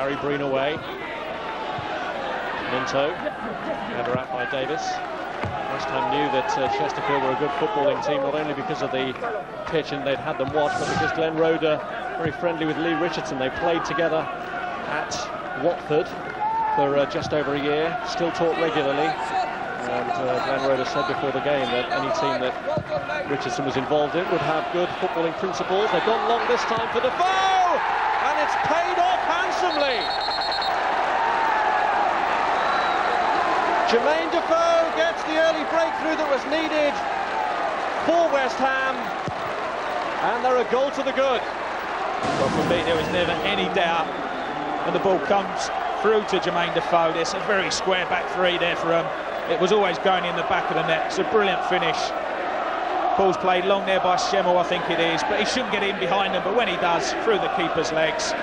Gary Breen away. Minto, header out by Davis. West Ham knew that Chesterfield were a good footballing team, not only because of the pitch and they'd had them watched, but because Glenn Roeder, very friendly with Lee Richardson. They played together at Watford for just over a year, still talk regularly. And Glenn Roeder said before the game that any team that Richardson was involved in would have good footballing principles. They've gone long this time for Defoe, and it's paid off handsomely. Jermain Defoe gets the early breakthrough that was needed for West Ham, and they're a goal to the good. Well, for me, there was never any doubt when the ball comes through to Jermain Defoe. There's a very square back three there for him. It was always going in the back of the net. It's a brilliant finish. Ball's played long there by Schemmel, I think it is, but he shouldn't get in behind him, but when he does, through the keeper's legs,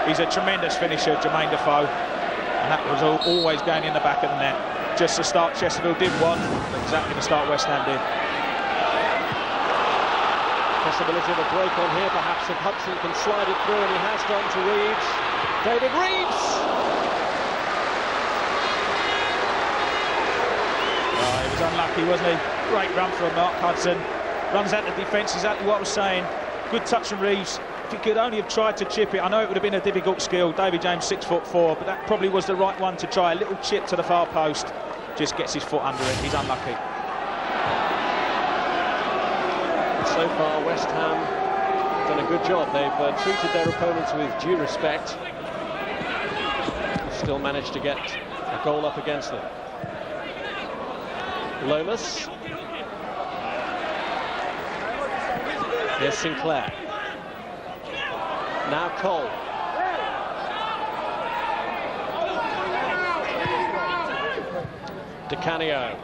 he's a tremendous finisher, Jermain Defoe, and that was always going in the back of the net. Just the start Chesterfield did want, exactly the start West Ham did. Possibility of a break on here, perhaps if Hudson can slide it through, and he has done to Reeves. David Reeves! Oh, he was unlucky, wasn't he? Great run from Mark Hudson. Runs out the defence, exactly what I was saying. Good touch from Reeves. If he could only have tried to chip it, I know it would have been a difficult skill. David James 6'4", but that probably was the right one to try. A little chip to the far post. Just gets his foot under it. He's unlucky. So far, West Ham have done a good job. They've treated their opponents with due respect. Still managed to get a goal up against them. Lomas. Here's Sinclair. Now Cole. Di Canio.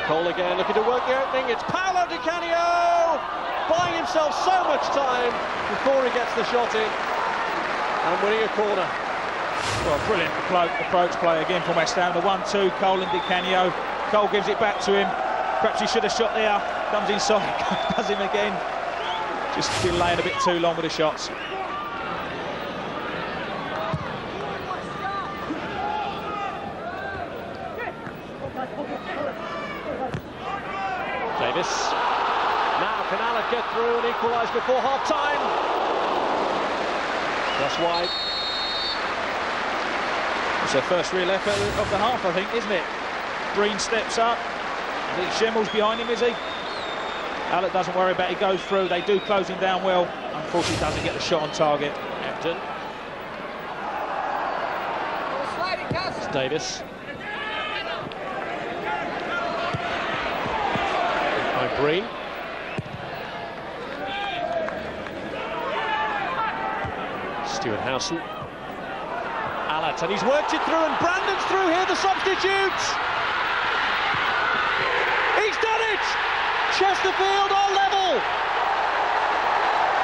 Cole again, looking to work the opening. It's Paolo Di Canio, buying himself so much time before he gets the shot in, and winning a corner. Well, brilliant approach play again from West Ham. The 1-2, Cole and Di Canio. Cole gives it back to him. Perhaps he should have shot there. Comes inside, does him again. Just delaying a bit too long with the shots. Davis. Now can Allen get through and equalise before half-time? That's wide. It's their first real effort of the half, I think, isn't it? Breen steps up. I think Schemmel's behind him, is he? Allen doesn't worry about it, he goes through. They do close him down well. Unfortunately, doesn't get the shot on target. Epton. It's Davis. By Breen. Stuart Howson. Allen, and he's worked it through, and Brandon's through here, the substitute. He's done it! Chesterfield are level.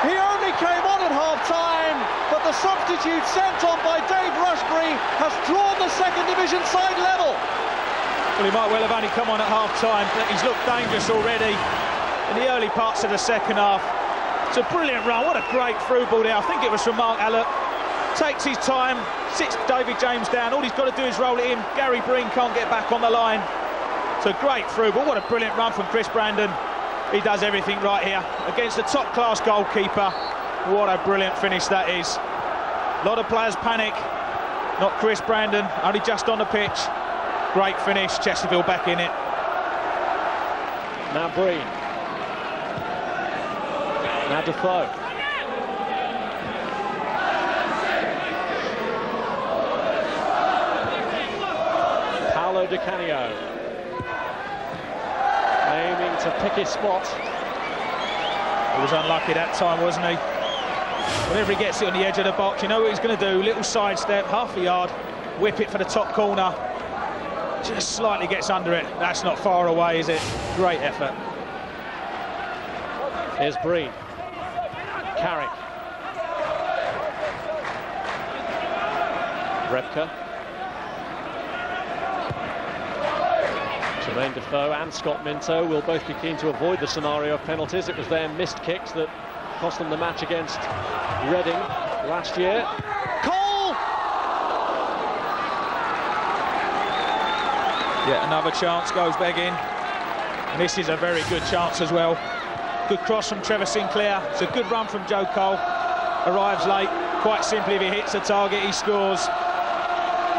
He only came on at half-time, but the substitute sent on by Dave Rushbury has drawn the second division side level. Well, he might well have only come on at half-time, but he's looked dangerous already in the early parts of the second half. It's a brilliant run. What a great through ball there. I think it was from Mark Allott. Takes his time, sits David James down. All he's got to do is roll it in. Gary Breen can't get back on the line. It's a great through ball. What a brilliant run from Chris Brandon. He does everything right here against a top-class goalkeeper. What a brilliant finish that is. A lot of players panic. Not Chris Brandon, only just on the pitch. Great finish. Chesterfield back in it. Now Breen. Now Defoe. Paolo Di Canio. Aiming to pick his spot. He was unlucky that time, wasn't he? Whenever he gets it on the edge of the box, you know what he's going to do. Little sidestep, half a yard, whip it for the top corner. Just slightly gets under it. That's not far away, is it? Great effort. Here's Breen. Carrick. Repka. Jermain Defoe and Scott Minto will both be keen to avoid the scenario of penalties. It was their missed kicks that cost them the match against Reading. last year. Cole! Yet another chance goes begging. And this is a very good chance as well. Good cross from Trevor Sinclair. It's a good run from Joe Cole. Arrives late. Quite simply, if he hits the target, he scores.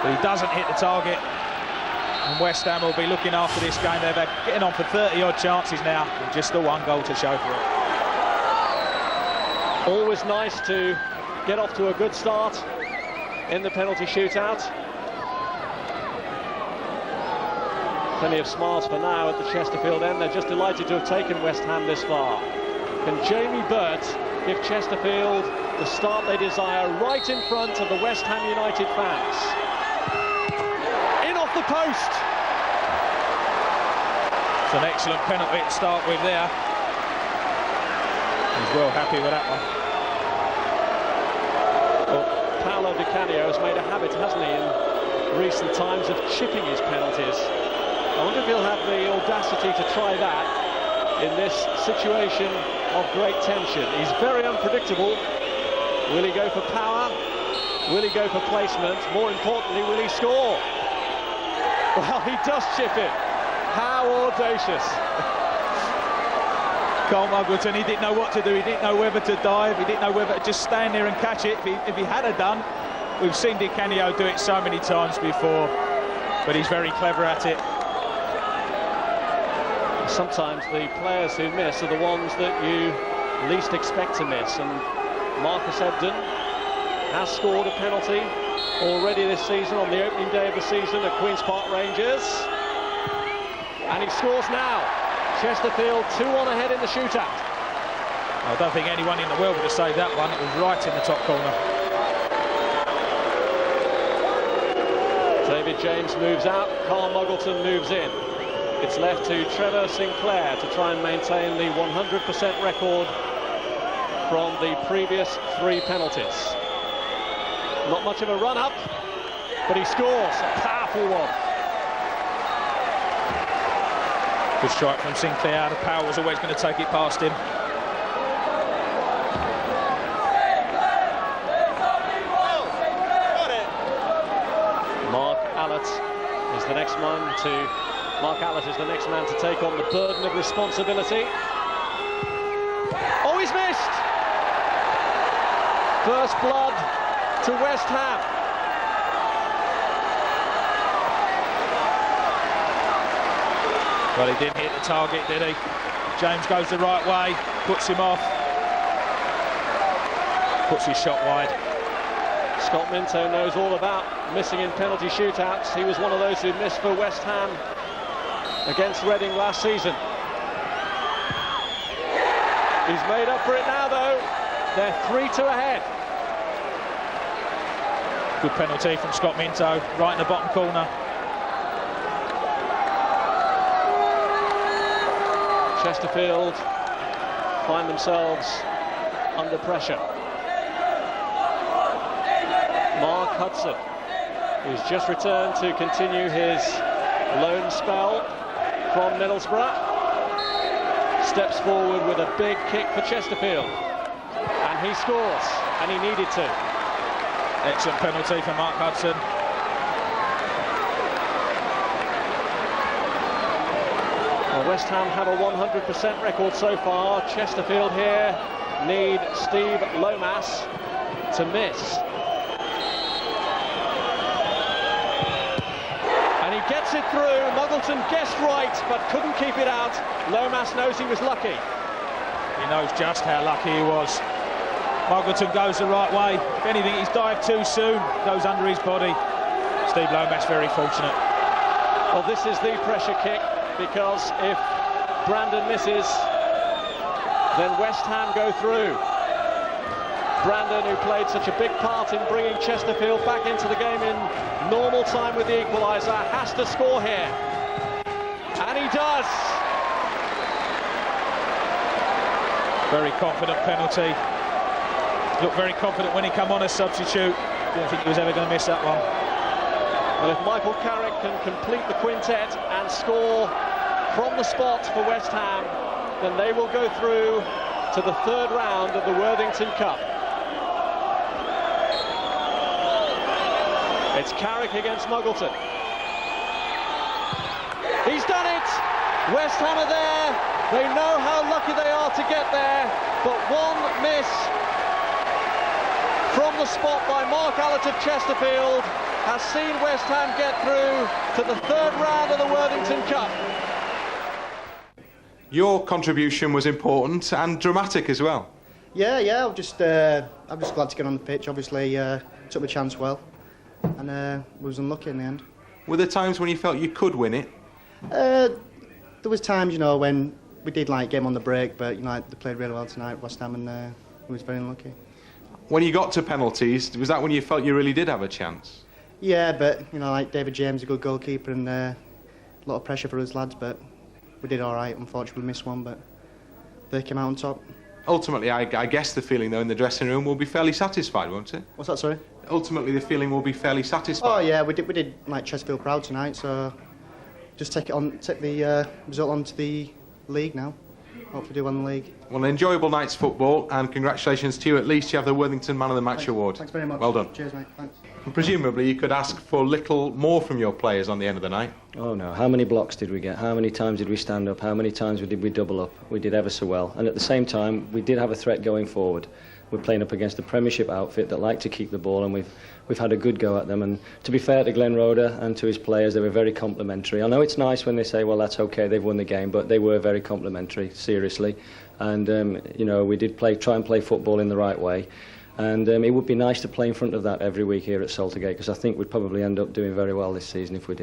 But he doesn't hit the target. And West Ham will be looking after this game. They're getting on for 30-odd chances now, with just the one goal to show for it. Always nice to get off to a good start in the penalty shootout. Plenty of smiles for now at the Chesterfield end. They're just delighted to have taken West Ham this far. Can Jamie Burt give Chesterfield the start they desire right in front of the West Ham United fans? In off the post! It's an excellent penalty to start with there. He's well happy with that one. Well, Paolo Di Canio has made a habit, hasn't he, in recent times of chipping his penalties. I wonder if he'll have the audacity to try that in this situation of great tension. He's very unpredictable. Will he go for power? Will he go for placement? More importantly, will he score? Well, he does chip it. How audacious. Carl Muggleton, he didn't know what to do. He didn't know whether to dive. He didn't know whether to just stand there and catch it. If he had done, we've seen Di Canio do it so many times before, but he's very clever at it. Sometimes the players who miss are the ones that you least expect to miss, and Marcus Ebden has scored a penalty already this season on the opening day of the season at Queen's Park Rangers, and he scores now. Chesterfield 2-1 ahead in the shootout. I don't think anyone in the world would have saved that one. It was right in the top corner. David James moves out, Carl Muggleton moves in. It's left to Trevor Sinclair to try and maintain the 100% record from the previous 3 penalties. Not much of a run-up, but he scores a powerful one. Good strike from Sinclair. The power was always going to take it past him. Mark Allett is the next man to take on the burden of responsibility. Oh, he's missed! First blood to West Ham. Well, he didn't hit the target, did he? James goes the right way, puts him off. Puts his shot wide. Scott Minto knows all about missing in penalty shootouts. He was one of those who missed for West Ham against Reading last season. He's made up for it now, though. They're 3-2 ahead. Good penalty from Scott Minto, right in the bottom corner. Chesterfield find themselves under pressure. Mark Hudson, who's just returned to continue his loan spell from Middlesbrough, steps forward with a big kick for Chesterfield, and he scores, and he needed to. Excellent penalty for Mark Hudson. Well, West Ham have a 100% record so far. Chesterfield here need Steve Lomas to miss. And he gets it through. Muggleton guessed right, but couldn't keep it out. Lomas knows he was lucky. He knows just how lucky he was. Muggleton goes the right way. If anything, he's dived too soon. Goes under his body. Steve Lomas very fortunate. Well, this is the pressure kick, because if Brandon misses, then West Ham go through. Brandon, who played such a big part in bringing Chesterfield back into the game in normal time with the equalizer, has to score here. And he does. Very confident penalty. Looked very confident when he came on as substitute. Didn't think he was ever going to miss that one. Well, if Michael Carrick can complete the quintet and score from the spot for West Ham, then they will go through to the 3rd round of the Worthington Cup. It's Carrick against Muggleton. He's done it! West Ham are there. They know how lucky they are to get there, but one miss from the spot by Mark Allott of Chesterfield has seen West Ham get through to the third round of the Worthington Cup. Your contribution was important and dramatic as well. Yeah, I'm just glad to get on the pitch. Obviously, took the chance well, and was unlucky in the end. Were there times when you felt you could win it? There was times, when we did get them on the break, but they played really well tonight, West Ham, and we was very unlucky. When you got to penalties, was that when you felt you really did have a chance? Yeah, but David James, a good goalkeeper, and a lot of pressure for us lads, but we did all right. Unfortunately, we missed one, but they came out on top. Ultimately, I guess the feeling, though, in the dressing room will be fairly satisfied, won't it? What's that, sorry? Ultimately, the feeling will be fairly satisfied. Oh, yeah, we did Chesterfield proud tonight, so just take the result onto the league now. Hopefully do win the league. Well, an enjoyable night's football, and congratulations to you. At least you have the Worthington Man of the Match award. Thanks very much. Well done. Cheers, mate. Thanks. And presumably, you could ask for little more from your players on the end of the night. Oh no, how many blocks did we get? How many times did we stand up? How many times did we double up? We did ever so well. And at the same time, we did have a threat going forward. We're playing up against a Premiership outfit that like to keep the ball, and we've had a good go at them. And to be fair to Glenn Roeder and to his players, they were very complimentary. I know it's nice when they say, well, that's okay, they've won the game, but they were very complimentary, seriously. And, we did try and play football in the right way. And it would be nice to play in front of that every week here at Saltergate, because I think we'd probably end up doing very well this season if we did.